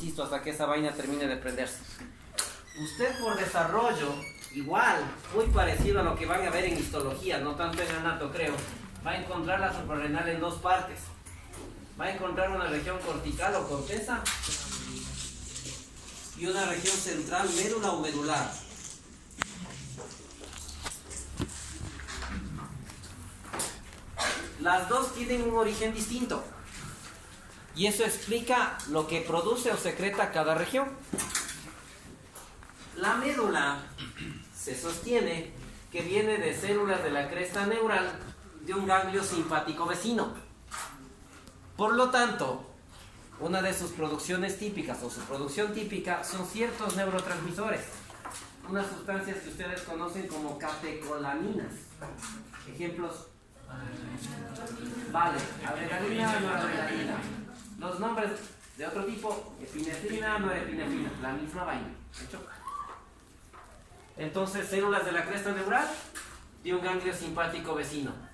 insisto, hasta que esa vaina termine de prenderse. Usted por desarrollo, igual, muy parecido a lo que van a ver en histología, no tanto en anato creo, va a encontrar la suprarrenal en dos partes. Va a encontrar una región cortical o corteza y una región central, médula o medular. Las dos tienen un origen distinto y eso explica lo que produce o secreta cada región. La médula se sostiene que viene de células de la cresta neural de un ganglio simpático vecino. Por lo tanto, una de sus producciones típicas o su producción típica son ciertos neurotransmisores, unas sustancias que ustedes conocen como catecolaminas. Ejemplos: vale, adrenalina, noradrenalina. Los nombres de otro tipo: epinefrina, norepinefrina, la misma vaina. ¿Hecho? Entonces, células de la cresta neural de un ganglio simpático vecino.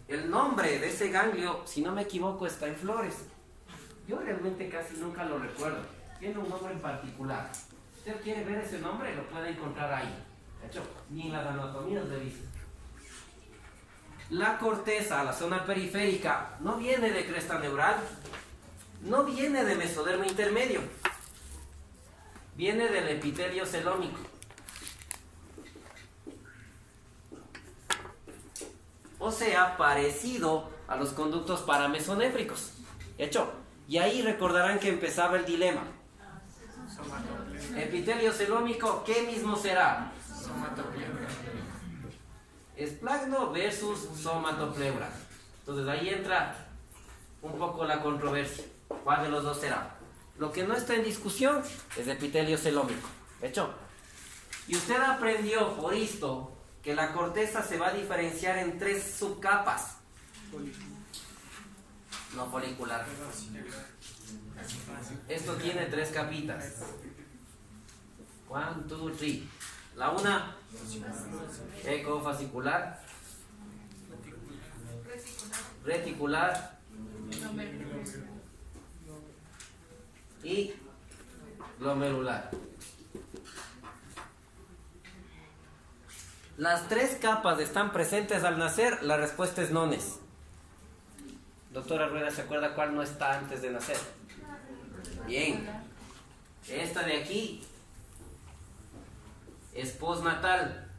El nombre de ese ganglio, si no me equivoco, está en flores. Yo realmente casi nunca lo recuerdo. Tiene un nombre en particular. Si usted quiere ver ese nombre, lo puede encontrar ahí. De hecho, ni en las anatomías le dice. La corteza, la zona periférica, no viene de cresta neural, no viene de mesodermo intermedio, viene del epitelio celómico. O sea, parecido a los conductos paramesonéfricos. ¿Hecho? Y ahí recordarán que empezaba el dilema. Epitelio celómico, ¿qué mismo será? Esplagno versus somatopleura. Entonces ahí entra un poco la controversia. ¿Cuál de los dos será? Lo que no está en discusión es epitelio celómico. ¿Hecho? Y usted aprendió por esto que la corteza se va a diferenciar en 3 subcapas. No folicular. Esto tiene 3 capitas. 1, 2, 3. La una, ecofascicular, reticular y glomerular. Las 3 capas están presentes al nacer. La respuesta es nones. Doctora Rueda, ¿se acuerda cuál no está antes de nacer? Bien. Esta de aquí es postnatal.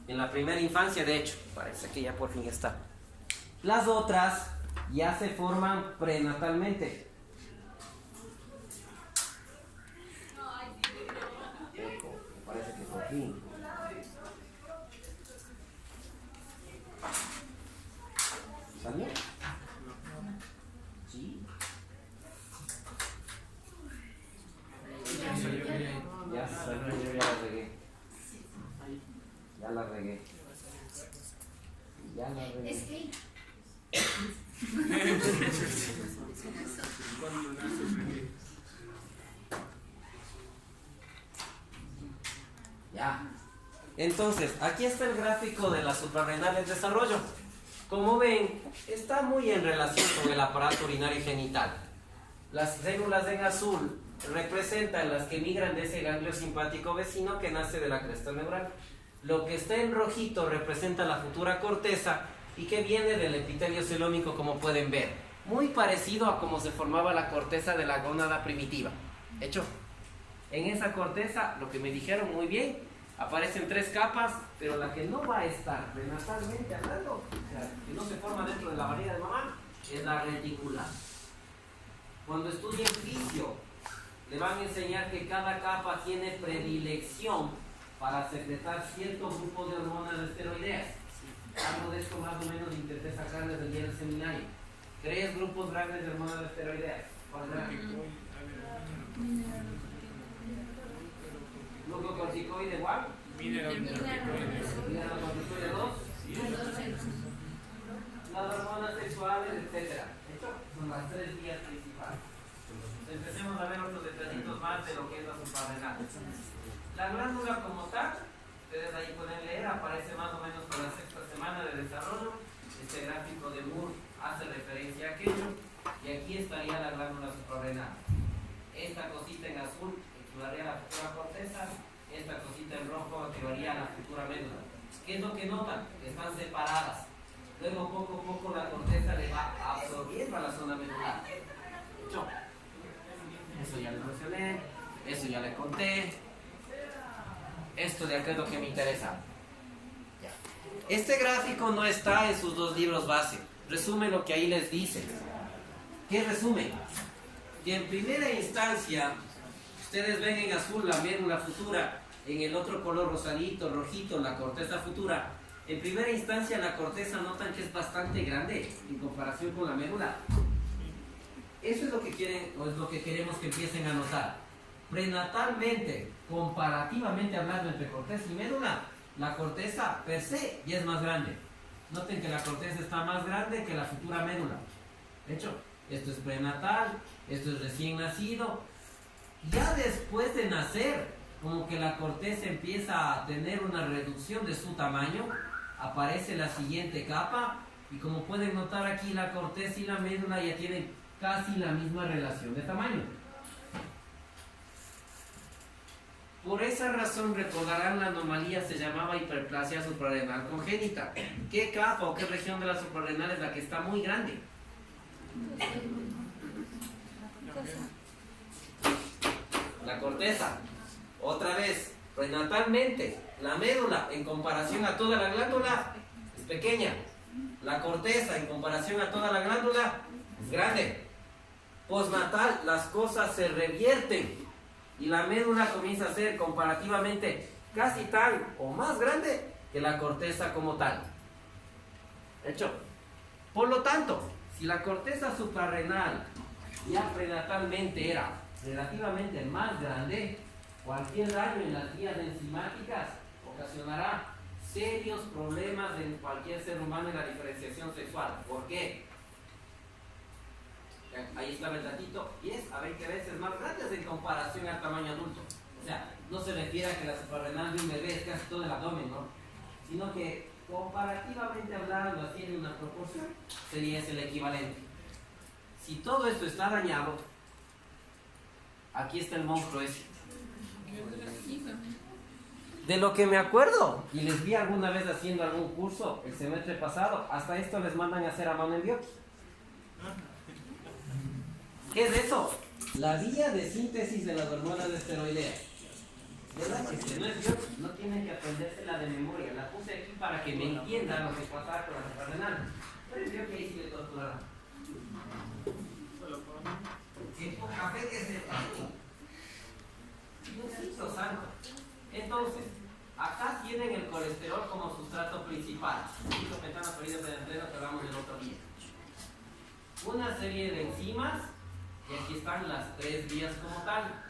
En la primera infancia, de hecho, parece que ya por fin está. Las otras ya se forman prenatalmente. Parece que por fin. ¿Salió? Sí. Ya salió, yo ya la regué. Ya la regué. Ya la regué. Es que Ya. Entonces, aquí está el gráfico de las suprarrenales en desarrollo. Como ven, está muy en relación con el aparato urinario y genital. Las células en azul representan las que migran de ese ganglio simpático vecino que nace de la cresta neural. Lo que está en rojito representa la futura corteza y que viene del epitelio celómico, como pueden ver. Muy parecido a cómo se formaba la corteza de la gónada primitiva. ¿Hecho? En esa corteza, lo que me dijeron muy bien, aparecen 3 capas, pero la que no va a estar prenatalmente hablando, o sea, que no se forma dentro de la barriga de mamá, es la reticular. Cuando estudien fisio, le van a enseñar que cada capa tiene predilección para secretar ciertos grupos de hormonas esteroideas. Algo de esto más o menos intenté sacar desde el día del seminario. 3 grupos grandes de hormonas esteroideas. ¿Cuál era? Glucocorticoide igual. Mineralocorticoide 2. Las hormonas sexuales, etc. Estas son las 3 vías principales. Empecemos a ver otros detallitos más de lo que es la suprarrenal. La glándula como tal, ustedes ahí pueden leer, aparece más o menos por la 6ª semana de de desarrollo. Este gráfico de Moore hace referencia a aquello. Y aquí estaría la glándula suprarrenal. Esta cosita en azul equivaldría a la futura corteza. Esta cosita en rojo equivaldría a la futura médula. ¿Qué es lo que notan? Que están separadas. Luego poco a poco la corteza le va absorbiendo a la zona medular. ¿Hecho? Eso ya le mencioné. Eso ya le conté. Esto de acá es lo que me interesa. Ya. Este gráfico no está en sus dos libros base. Resume lo que ahí les dice. ¿Qué resume? Que en primera instancia, ustedes ven en azul la médula futura, en el otro color rosadito, rojito, la corteza futura. En primera instancia la corteza notan que es bastante grande en comparación con la médula. Eso es lo que quieren, o es lo que queremos que empiecen a notar. Prenatalmente, comparativamente hablando entre corteza y médula, la corteza per se ya es más grande. Noten que la corteza está más grande que la futura médula. De hecho, esto es prenatal, esto es recién nacido. Ya después de nacer, como que la corteza empieza a tener una reducción de su tamaño, aparece la siguiente capa y como pueden notar aquí, la corteza y la médula ya tienen casi la misma relación de tamaño. Por esa razón recordarán, la anomalía se llamaba hiperplasia suprarrenal congénita. ¿Qué capa o qué región de la suprarrenal es la que está muy grande? La corteza. Otra vez, prenatalmente, la médula en comparación a toda la glándula es pequeña. La corteza en comparación a toda la glándula es grande. Postnatal, las cosas se revierten y la médula comienza a ser comparativamente casi tan o más grande que la corteza como tal. ¿Hecho? Por lo tanto, si la corteza suprarrenal ya prenatalmente era relativamente más grande, cualquier daño en las vías enzimáticas ocasionará serios problemas en cualquier ser humano en la diferenciación sexual. ¿Por qué? Ahí está el datito, 10 a 20 veces más grandes en comparación al tamaño adulto. O sea, no se refiere a que la suprarrenal de un bebé es casi todo el abdomen, ¿no? Sino que comparativamente hablando, así en una proporción, sería ese el equivalente. Si todo esto está dañado, aquí está el monstruo ese. De lo que me acuerdo, y les vi alguna vez haciendo algún curso el semestre pasado, hasta esto les mandan a hacer a mano en Bioki. ¿Qué es eso? La vía de síntesis de las hormonas esteroideas. ¿Verdad que si no es Bioki, no tienen que aprendérsela de memoria? La puse aquí para que me entiendan lo que pasa con la suprarrenal. Pero es Bioki ahí sí le torturaron. ¡Qué poca fe que se tiene! Diosito santo. Entonces, acá tienen el colesterol como sustrato principal. Cinco ventanas perdidas del entreno que hablamos el otro día. Una serie de enzimas, y aquí están las tres vías como tal.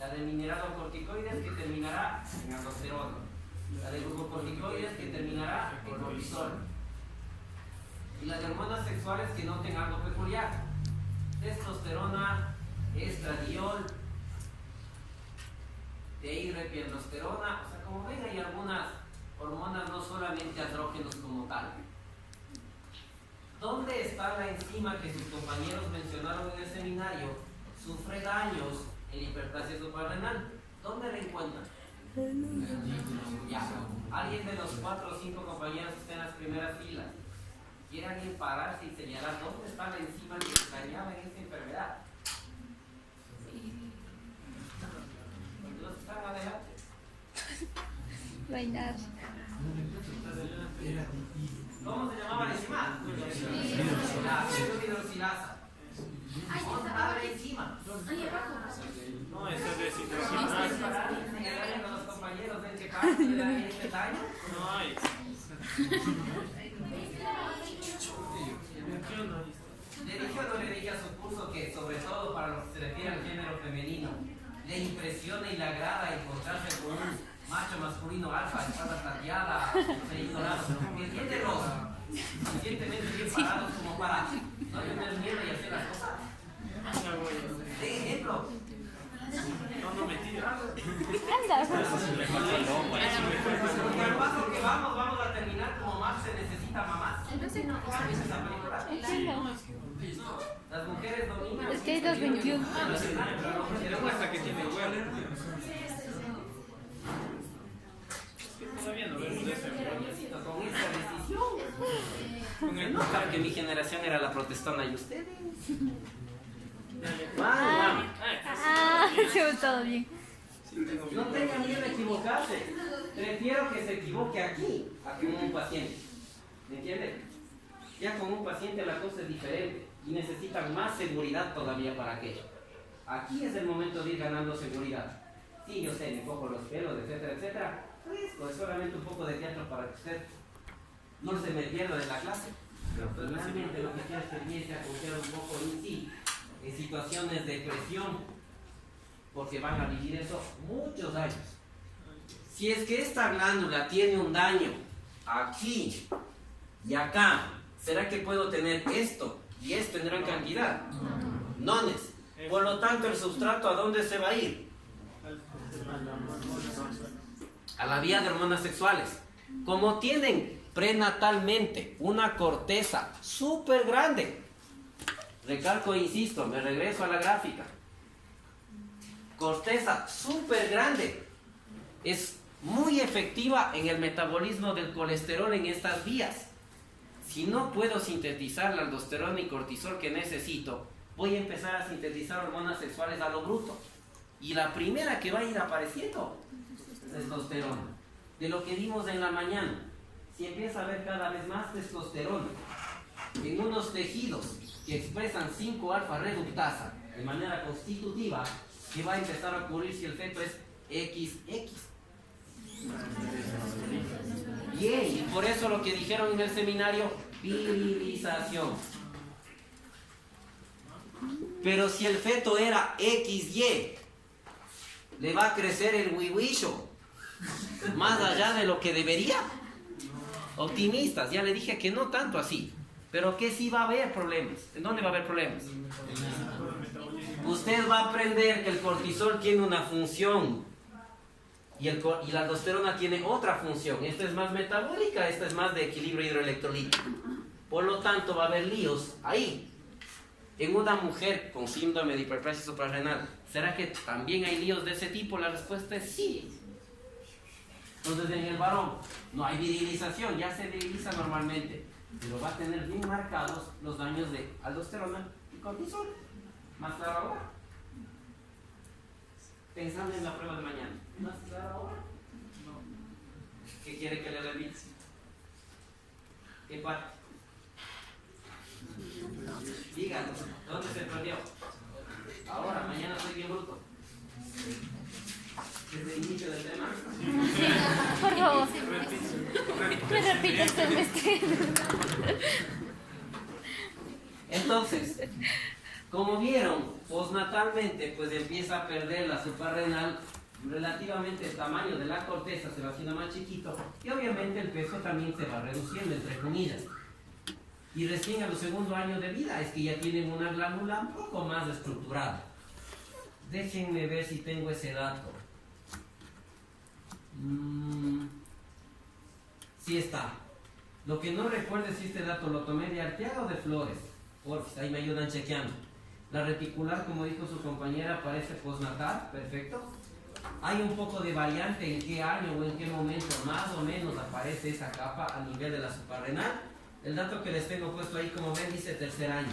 La de mineralocorticoides que terminará en aldosterona. La de glucocorticoides que terminará en cortisol. Y las de hormonas sexuales que noten algo peculiar. Testosterona, estradiol, dihidroepiandrosterona. O sea, como ven, hay algunas hormonas, no solamente andrógenos como tal. ¿Dónde está la enzima que sus compañeros mencionaron en el seminario? Sufre daños en hiperplasia suprarrenal. ¿Dónde la encuentran? Ya. Alguien de los 4 o 5 compañeros que está en las primeras filas, ¿quiere alguien pararse y señalar dónde está la enzima que dañaba en esta enfermedad? Los que están adelante. Bailar. ¿Cómo se llamaba la enzima? La hidroxilasa. ¿Dónde está la enzima? No, esa es deshidrogenasa. ¿Señalar a los compañeros en qué parte le daña este daño? No hay. Le dije o no le dije a su curso que, sobre todo para lo que se refiere al género femenino, le impresiona y le agrada encontrarse con un macho masculino alfa, espalda tateada, ignorado, que tiene los suficientemente bien parados como para no tener miedo y hacer las cosas. De ejemplo. No, mentira. Anda. Porque al paso que vamos a terminar como Marx se necesita. Mamacita, mamá. ¿Has visto esa película? Las mujeres dominan. Es que hay 221. Te demuestra que tiene huevo. Todavía no vemos eso. Con esa decisión. Se nota que mi generación era la protestona y ustedes. Vamos. Se todo bien. No tengan miedo de equivocarse. Prefiero que se equivoque aquí a con un paciente. ¿Me entienden? Ya con un paciente la cosa es diferente y necesitan más seguridad todavía para aquello. Aquí es el momento de ir ganando seguridad. Sí, yo sé, me cojo los pelos, etcétera, etcétera. Fresco, es solamente un poco de teatro para que usted no se me pierda de la clase. Pero pues, realmente lo que quiero es que empiece a confiar un poco en sí, en situaciones de presión, porque van a vivir eso muchos años. Si es que esta glándula tiene un daño aquí y acá, ¿será que puedo tener esto y esto en gran cantidad? Nones. Por lo tanto, el sustrato, ¿a dónde se va a ir? A la vía de hormonas sexuales. Como tienen prenatalmente una corteza súper grande, recalco e insisto, me regreso a la gráfica, corteza súper grande, es muy efectiva en el metabolismo del colesterol en estas vías. Si no puedo sintetizar la aldosterona y cortisol que necesito, voy a empezar a sintetizar hormonas sexuales a lo bruto. Y la primera que va a ir apareciendo, testosterona. De lo que vimos en la mañana, si empieza a haber cada vez más testosterona en unos tejidos que expresan 5-alfa reductasa de manera constitutiva, ¿qué va a empezar a ocurrir si el feto es XX? Bien, y por eso lo que dijeron en el seminario, virilización. Pero si el feto era XY, le va a crecer el huihuicho más allá de lo que debería. Optimistas, ya le dije que no tanto así, pero que sí va a haber problemas. ¿En dónde va a haber problemas? Usted va a aprender que el cortisol tiene una función y la aldosterona tiene otra función. Esta es más metabólica, esta es más de equilibrio hidroelectrolítico. Por lo tanto, va a haber líos ahí. En una mujer con síndrome de hiperplasia suprarrenal, ¿será que también hay líos de ese tipo? La respuesta es sí. Entonces, en el varón no hay virilización, ya se viriliza normalmente, pero va a tener bien marcados los daños de aldosterona y cortisol. ¿Más claro ahora? Pensando en la prueba de mañana. ¿Más claro ahora? No. ¿Qué quiere que le repita? ¿Qué parte? Díganos, ¿dónde se perdió? Ahora, mañana soy bien bruto. Desde el inicio del tema. Por favor. Me repite el semestre. Entonces, como vieron, postnatalmente pues empieza a perder la suprarrenal, relativamente el tamaño de la corteza se va haciendo más chiquito y obviamente el peso también se va reduciendo, entre comillas. Y recién a los segundos años de vida es que ya tienen una glándula un poco más estructurada. Déjenme ver si tengo ese dato. Sí está. Lo que no recuerdo es si este dato lo tomé de Arteaga o de Flores. Porfis, ahí me ayudan chequeando. La reticular, como dijo su compañera, parece postnatal, perfecto. Hay un poco de variante en qué año o en qué momento más o menos aparece esa capa a nivel de la suprarrenal. El dato que les tengo puesto ahí, como ven, dice tercer año.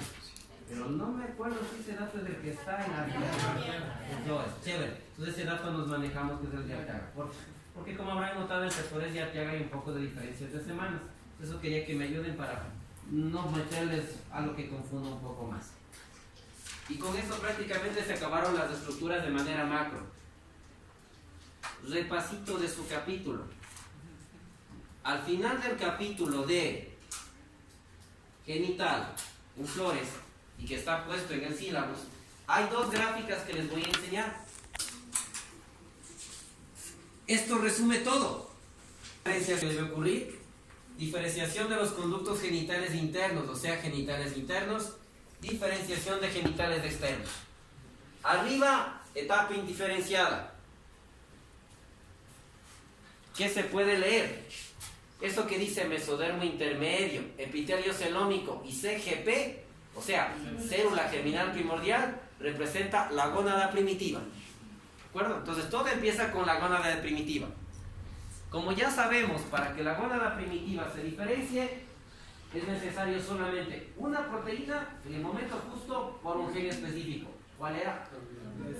Pero no me acuerdo si ese dato es el que está en Arteaga. Flores, chévere. Entonces ese dato nos manejamos que es el de Arteaga. Porque como habrán notado, en sectores de Arteaga hay un poco de diferencias de semanas. Eso quería que me ayuden para no meterles algo que confunda un poco más. Y con esto prácticamente se acabaron las estructuras de manera macro. Repasito de su capítulo. Al final del capítulo de genital en Flores y que está puesto en el sílabus, hay dos gráficas que les voy a enseñar. Esto resume todo. Diferenciación debe ocurrir. Diferenciación de los conductos genitales internos, o sea, genitales internos. Diferenciación de genitales externos. Arriba, etapa indiferenciada. ¿Qué se puede leer? Eso que dice mesodermo intermedio, epitelio celómico y CGP, o sea, célula germinal primordial, representa la gónada primitiva. ¿De acuerdo? Entonces todo empieza con la gónada primitiva. Como ya sabemos, para que la gónada primitiva se diferencie, es necesario solamente una proteína en el momento justo por un gen específico. ¿Cuál era? El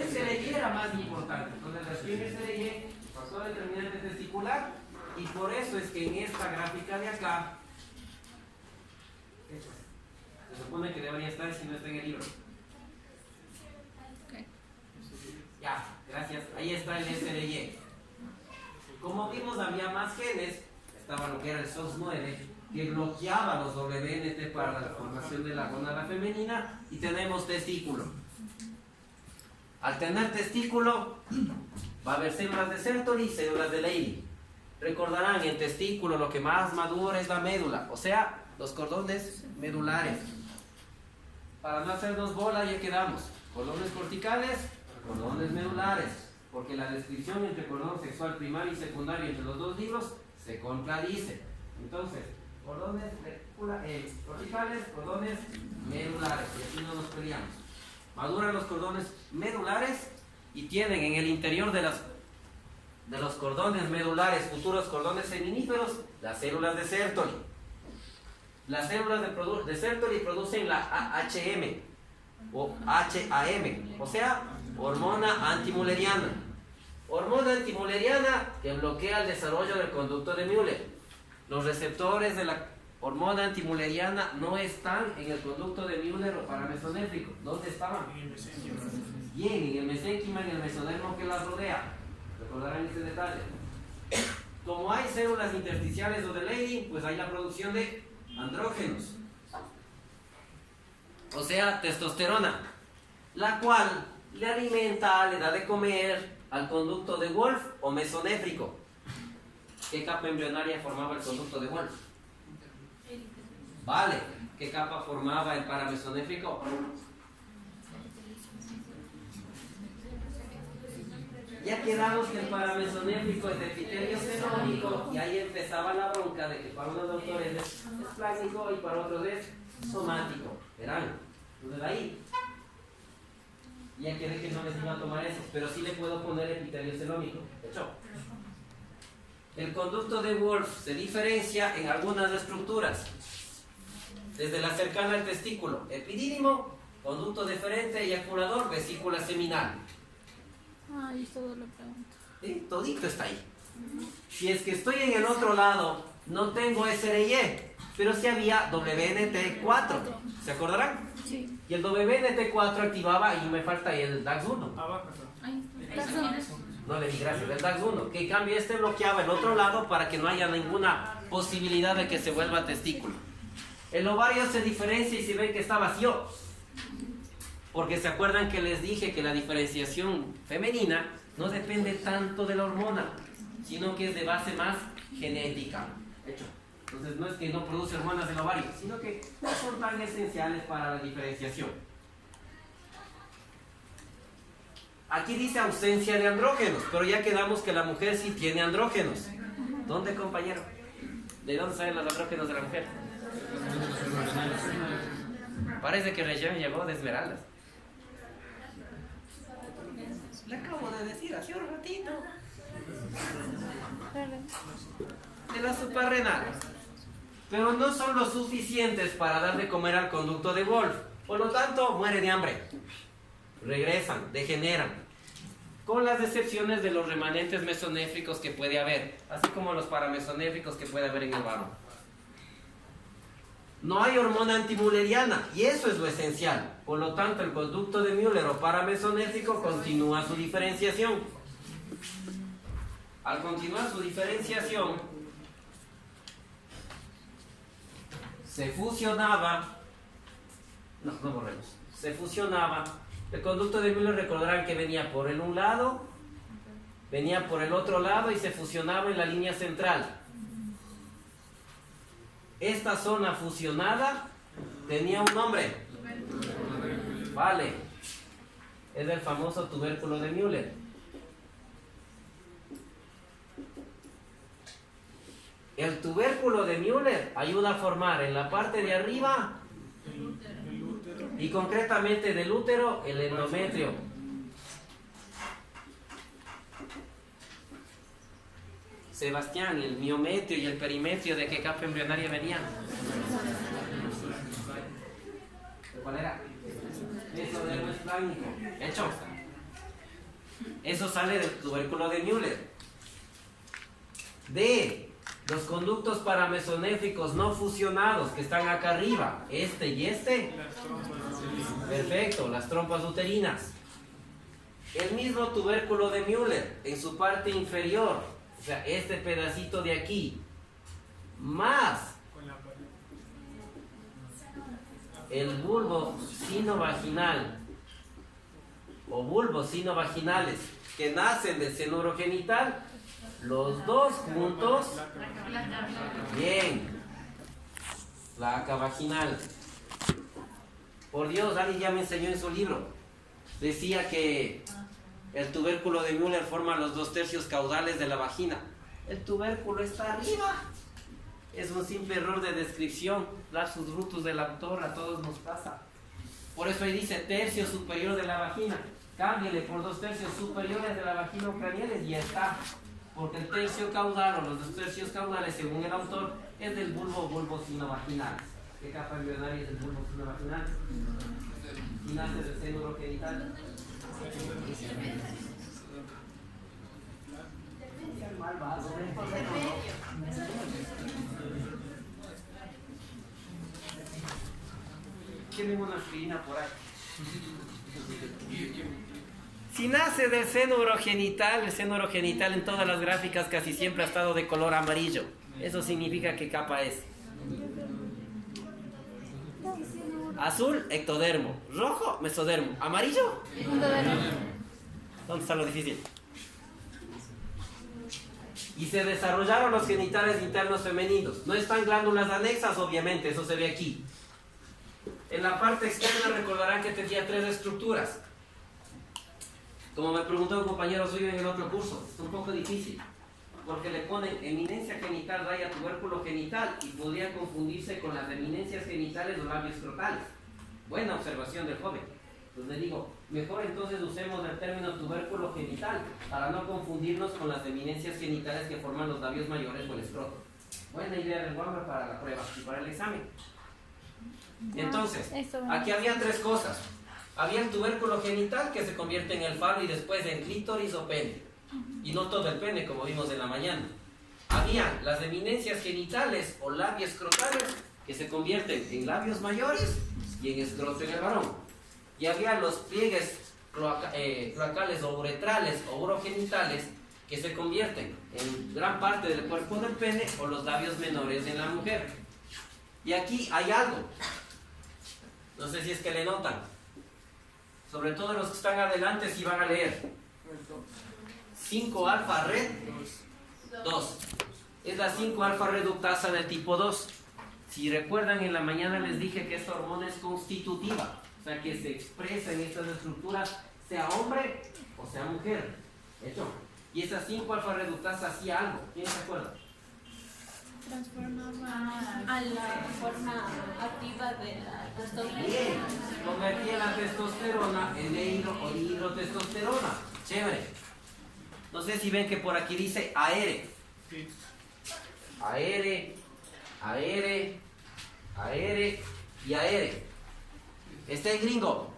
SRY era más importante. Entonces la SRY pasó a determinante testicular y por eso es que en esta gráfica de acá se supone que debería estar si no está en el libro. Ya, gracias. Ahí está el SRY. Como vimos, había más genes. Estaba lo que era el SOX9, que bloqueaba los WNT para la formación de la gónada femenina, y tenemos testículo. Al tener testículo, va a haber células de Sertoli y células de Leydig. Recordarán, en testículo lo que más madura es la médula, o sea, los cordones medulares. Para no hacernos bola, ya quedamos. Cordones corticales, cordones medulares, porque la descripción entre cordón sexual primario y secundario entre los dos libros se contradice. Entonces, cordones corticales, cordones medulares, y así no nos peleamos. Maduran los cordones medulares y tienen en el interior de los cordones medulares, futuros cordones seminíferos, las células de Sertoli. Las células de Sertoli producen la AHM o HAM, o sea, hormona antimülleriana. Hormona antimülleriana que bloquea el desarrollo del conducto de Müller. Los receptores de la hormona antimülleriana no están en el conducto de Müller o paramesonéfrico. ¿Dónde estaban? Bien, en el mesénquima, en el mesodermo que las rodea. Recordarán ese detalle. Como hay células intersticiales o de Leydig, pues hay la producción de andrógenos, o sea, testosterona, la cual le alimenta, le da de comer al conducto de Wolff o mesonéfrico. ¿Qué capa embrionaria formaba el conducto de Wolff? Vale. ¿Qué capa formaba el paramesonéfrico? Ya quedamos que el paramesonéfrico es de epitelio celómico, y ahí empezaba la bronca de que para unos doctores es plástico y para otros es somático. Verán, entonces ahí ya quedé que no les iba a tomar eso, pero sí le puedo poner epitelio celómico. De hecho, el conducto de Wolff se diferencia en algunas estructuras. Desde la cercana al testículo, epidídimo, conducto deferente, eyaculador, vesícula seminal. Ay, todo lo pregunto. Todito está ahí. Si es que estoy en el otro lado, no tengo SRY, pero sí había WNT4. ¿Se acordarán? Sí. Y el WNT4 activaba, y me falta el DAX1. No le di gracias, el DAX1. Que en cambio este bloqueaba el otro lado para que no haya ninguna posibilidad de que se vuelva testículo. El ovario se diferencia y se ve que está vacío. Porque se acuerdan que les dije que la diferenciación femenina no depende tanto de la hormona, sino que es de base más genética. Hecho. Entonces no es que no produce hormonas el ovario, sino que no son tan esenciales para la diferenciación. Aquí dice ausencia de andrógenos, pero ya quedamos que la mujer sí tiene andrógenos. ¿Dónde, compañero? ¿De dónde salen los andrógenos de la mujer? Parece que recién llegó de Esmeraldas. Le acabo de decir hace un ratito. De las suprarrenales. Pero no son lo suficientes para dar de comer al conducto de Wolff. Por lo tanto, muere de hambre. Regresan, degeneran. Con las excepciones de los remanentes mesonéfricos que puede haber, así como los paramesonéfricos que puede haber en el varón. No hay hormona antimülleriana, y eso es lo esencial. Por lo tanto, el conducto de Müller o paramesonéfrico continúa su diferenciación. Al continuar su diferenciación, se fusionaba, no borremos, se fusionaba. El conducto de Müller, recordarán que venía por un lado, venía por el otro lado y se fusionaba en la línea central. Esta zona fusionada tenía un nombre. Vale. Es el famoso tubérculo de Müller. El tubérculo de Müller ayuda a formar en la parte de arriba y concretamente del útero el endometrio. Sebastián, el miometrio y el perimetrio, ¿de qué capa embrionaria venían? ¿Cuál era? Mesodermo esplácnico. Hecho. Eso sale del tubérculo de Müller. De los conductos paramesonéficos no fusionados que están acá arriba, este y este. Perfecto, las trompas uterinas. El mismo tubérculo de Müller en su parte inferior, o sea, este pedacito de aquí, más el bulbo sinovaginal o bulbos sinovaginales que nacen del seno urogenital, los dos juntos, bien, placa vaginal. Por Dios, Dani ya me enseñó en su libro, decía que el tubérculo de Müller forma los 2/3 caudales de la vagina. El tubérculo está arriba. Es un simple error de descripción, lapsus brutus del autor, a todos nos pasa. Por eso ahí dice tercio superior de la vagina. Cámbiale por 2/3 superiores de la vagina ucranianes y ya está. Porque el tercio caudal o los 2/3 caudales, según el autor, es del bulbo sinovaginal. ¿Qué capa embrionaria es el bulbo sinovaginal? Y nace del seno urogenital. Tienen una aspirina por ahí. Si nace del seno urogenital, el seno urogenital en todas las gráficas casi siempre ha estado de color amarillo. Eso significa ¿qué capa es? Azul, ectodermo. Rojo, mesodermo. ¿Amarillo? ¿Dónde está lo difícil? Y se desarrollaron los genitales internos femeninos. No están glándulas anexas, obviamente, eso se ve aquí. En la parte externa recordarán que tenía 3 estructuras. Como me preguntó un compañero suyo en el otro curso, es un poco difícil, porque le ponen eminencia genital raya tubérculo genital y podría confundirse con las eminencias genitales o labios scrotales. Buena observación del joven. Pues le digo, mejor entonces usemos el término tubérculo genital para no confundirnos con las eminencias genitales que forman los labios mayores o el escroto. Buena idea del Walmer para la prueba y para el examen. Entonces, aquí había 3 cosas. Había el tubérculo genital que se convierte en el falo y después en clítoris o pene. Y no todo el pene, como vimos en la mañana. Había las eminencias genitales o labios escrotales que se convierten en labios mayores y en escroto en el varón. Y había los pliegues cloacales o uretrales o urogenitales que se convierten en gran parte del cuerpo del pene o los labios menores en la mujer. Y aquí hay algo. No sé si es que le notan. Sobre todo los que están adelante si van a leer. 5 alfa red 2. Es la 5 alfa reductasa del tipo 2. Si recuerdan, en la mañana les dije que esta hormona es constitutiva. O sea, que se expresa en estas estructuras, sea hombre o sea mujer. ¿Hecho? Y esa 5 alfa reductasa hacía algo. ¿Quién se acuerda? Transformaba a la forma activa de la testosterona. Bien, convertía la testosterona en dihidrotestosterona. Chévere. No sé si ven que por aquí dice aere. Aere, aere, aere y aere. Este es gringo.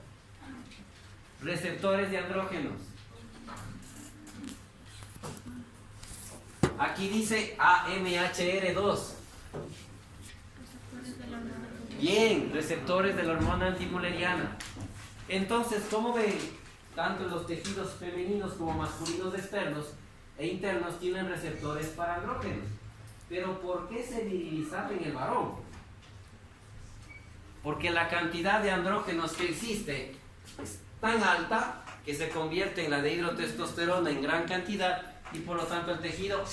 Receptores de andrógenos. Aquí dice AMHR2. Bien, receptores de la hormona antimuleriana. Entonces, ¿cómo ven? Tanto los tejidos femeninos como masculinos externos e internos tienen receptores para andrógenos. Pero ¿por qué se virilizaba en el varón? Porque la cantidad de andrógenos que existe es tan alta que se convierte en la dihidrotestosterona en gran cantidad y por lo tanto el tejido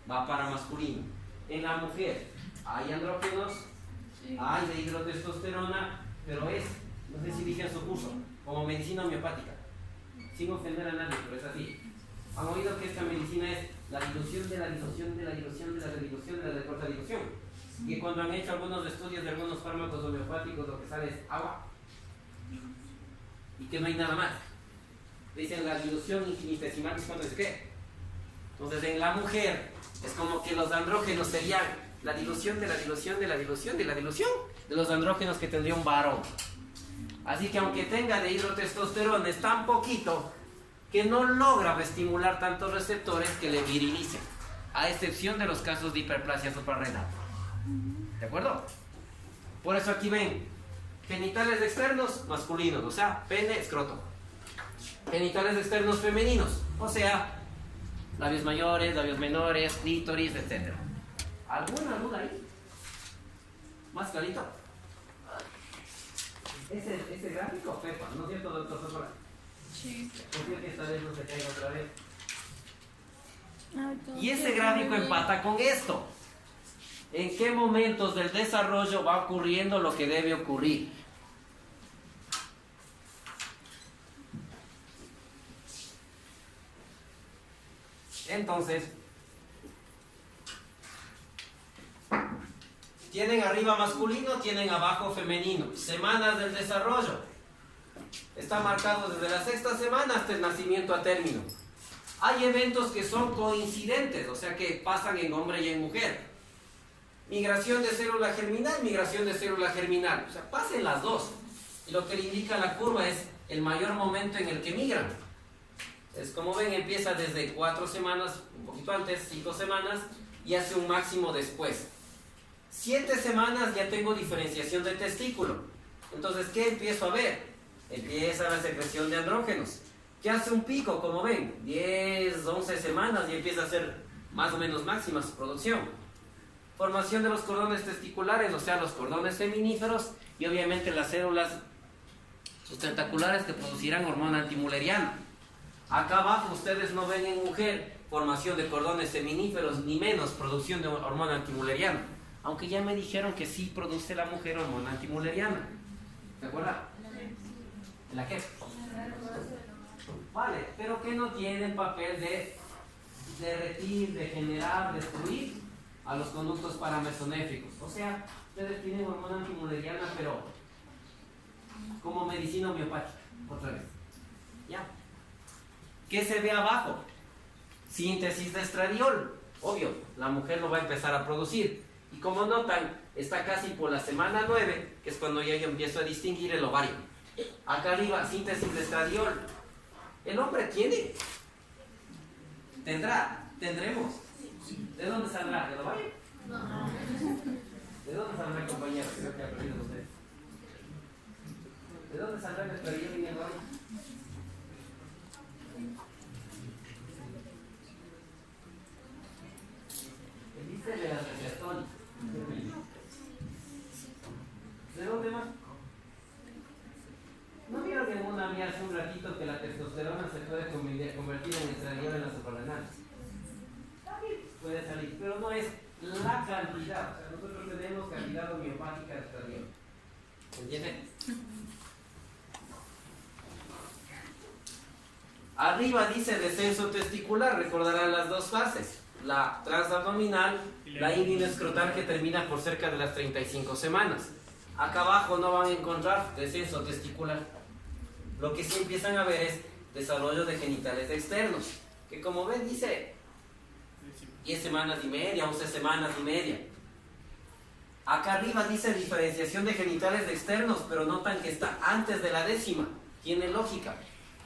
va para masculino. En la mujer hay andrógenos, hay dihidrotestosterona, pero es, no sé si dije en su curso, como medicina homeopática, sin ofender a nadie, pero es así. Han oído que esta medicina es La dilución de la dilución de la dilución de la dilución de la cuarta dilución. Y cuando han hecho algunos estudios de algunos fármacos homeopáticos, lo que sale es agua. Y que no hay nada más. Dicen la dilución infinitesimal es cuando es qué. Entonces en la mujer es como que los andrógenos serían la dilución de la dilución de la dilución de la dilución de los andrógenos que tendría un varón. Así que aunque tenga de hidrotestosterona es tan poquito que no logra estimular tantos receptores que le virilicen, a excepción de los casos de hiperplasia suprarrenal. ¿De acuerdo? Por eso aquí ven genitales externos masculinos, o sea, pene, escroto. Genitales externos femeninos, o sea, labios mayores, labios menores, clítoris, etc. ¿Alguna duda ahí? ¿Más clarito? Ese gráfico, Pepa, ¿no es cierto, doctor Socorro? Sí. Confío que esta vez no se caiga otra vez. Ay, Y ese gráfico empata con esto. ¿En qué momentos del desarrollo va ocurriendo lo que debe ocurrir? Entonces, tienen arriba masculino, tienen abajo femenino. Semanas del desarrollo. Está marcado desde la sexta semana hasta el nacimiento a término. Hay eventos que son coincidentes, o sea que pasan en hombre y en mujer. Migración de célula germinal, migración de célula germinal. O sea, pasen las dos. Y lo que le indica la curva es el mayor momento en el que migran. Entonces, como ven, empieza desde 4 semanas, un poquito antes, 5 semanas, y hace un máximo después. 7 semanas ya tengo diferenciación de testículo. Entonces, ¿qué empiezo a ver? Empieza la secreción de andrógenos. ¿Qué hace un pico? Como ven, 10, 11 semanas y empieza a hacer más o menos máxima su producción. Formación de los cordones testiculares, o sea, los cordones feminíferos y obviamente las células sustentaculares que producirán hormona antimuleriana. Acá abajo ustedes no ven en mujer formación de cordones feminíferos ni menos producción de hormona antimuleriana. Aunque ya me dijeron que sí produce la mujer hormona antimuleriana. ¿De acuerdo? ¿En la qué? Vale, pero que no tiene el papel de derretir, de generar, destruir a los conductos paramesonéficos. O sea, ustedes tienen hormona antimuleriana, pero como medicina homeopática, otra vez. ¿Ya? ¿Qué se ve abajo? Síntesis de estradiol. Obvio, la mujer lo va a empezar a producir. Y como notan, está casi por la semana 9, que es cuando ya yo empiezo a distinguir el ovario. Acá arriba, síntesis de estradiol. ¿El hombre tiene? ¿Tendrá? ¿Tendremos? ¿De dónde saldrá? ¿Del ovario? No. ¿De dónde saldrá, compañero? Creo que ha perdido usted. ¿De dónde saldrá el estradiol en el ovario? Dice de las receptores. ¿De dónde más? ¿No vieron que una mía hace un ratito que la testosterona se puede convertir en estradiol en las suprarrenales? También puede salir, pero no es la cantidad. O sea, nosotros tenemos cantidad homeopática de estradiol. ¿Entienden? Arriba dice descenso testicular, recordarán las dos fases. La transabdominal, la inguinoescrotal que termina por cerca de las 35 semanas. Acá abajo no van a encontrar descenso testicular. Lo que sí empiezan a ver es desarrollo de genitales externos, que como ven dice 10 semanas y media, 11 semanas y media. Acá arriba dice diferenciación de genitales externos, pero notan que está antes de la 10ª. Tiene lógica.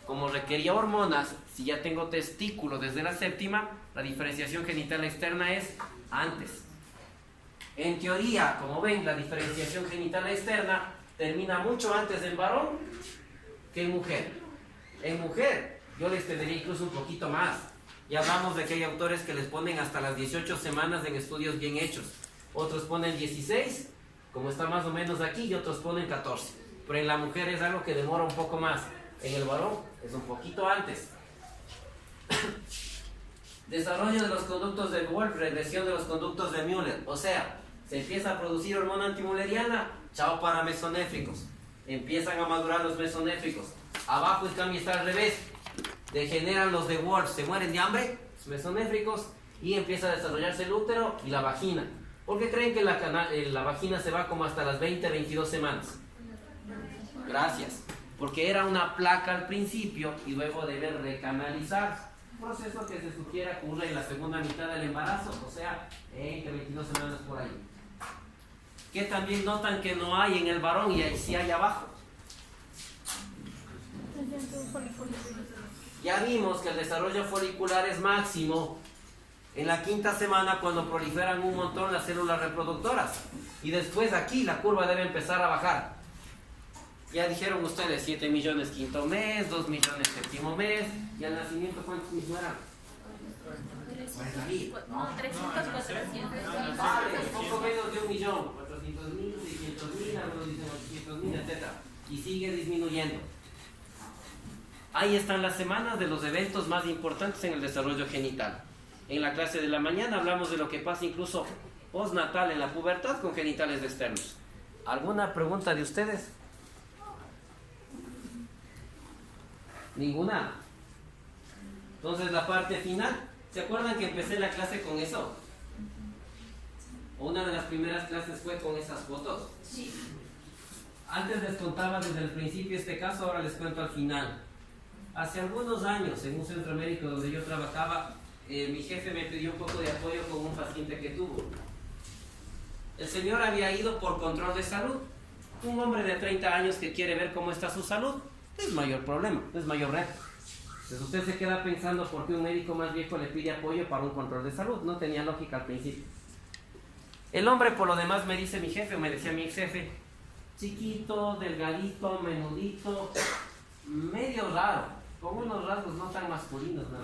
Como requería hormonas, si ya tengo testículo desde la 7ª, la diferenciación genital externa es antes. En teoría, como ven, la diferenciación genital externa termina mucho antes en varón que en mujer. En mujer, yo les tendría incluso un poquito más. Ya hablamos de que hay autores que les ponen hasta las 18 semanas en estudios bien hechos. Otros ponen 16, como está más o menos aquí, y otros ponen 14. Pero en la mujer es algo que demora un poco más. En el varón es un poquito antes. Desarrollo de los conductos de Wolff, regresión de los conductos de Müller. O sea, se empieza a producir hormona antimuleriana, chao para mesonéfricos. Empiezan a madurar los mesonéfricos. Abajo, en cambio, está al revés. Degeneran los de Wolff. ¿Se mueren de hambre? mesonéfricos, y empieza a desarrollarse el útero y la vagina. ¿Por qué creen que la vagina se va como hasta las 20, 22 semanas? Gracias. Porque era una placa al principio y luego debe recanalizarse. Un proceso que se sugiere ocurre en la segunda mitad del embarazo, o sea, 20, 22 semanas por ahí. Que también notan que no hay en el varón y ahí sí hay abajo. Ya vimos que el desarrollo folicular es máximo en la quinta semana, cuando proliferan un montón las células reproductoras. Y después aquí la curva debe empezar a bajar. Ya dijeron ustedes, 7 millones quinto mes, 2 millones séptimo mes. ¿Y al nacimiento cuántos mismos eran? No, 300, 400. Vale, poco menos de 1.400.000, 600.000, algunos dicen 800.000, etc. Y sigue disminuyendo. Ahí están las semanas de los eventos más importantes en el desarrollo genital. En la clase de la mañana hablamos de lo que pasa incluso postnatal en la pubertad con genitales externos. ¿Alguna pregunta de ustedes? ¿Ninguna? Entonces la parte final, ¿se acuerdan que empecé la clase con eso? ¿O una de las primeras clases fue con esas fotos? Sí. Antes les contaba desde el principio este caso, ahora les cuento al final. Hace algunos años, en un centro médico donde yo trabajaba, mi jefe me pidió un poco de apoyo con un paciente que tuvo. El señor había ido por control de salud. Un hombre de 30 años que quiere ver cómo está su salud, es mayor problema, es mayor reto. Entonces usted se queda pensando por qué un médico más viejo le pide apoyo para un control de salud. No tenía lógica al principio. El hombre, por lo demás, me dice mi jefe, o me decía mi ex jefe, chiquito, delgadito, menudito, medio raro, con unos rasgos no tan masculinos, ¿no?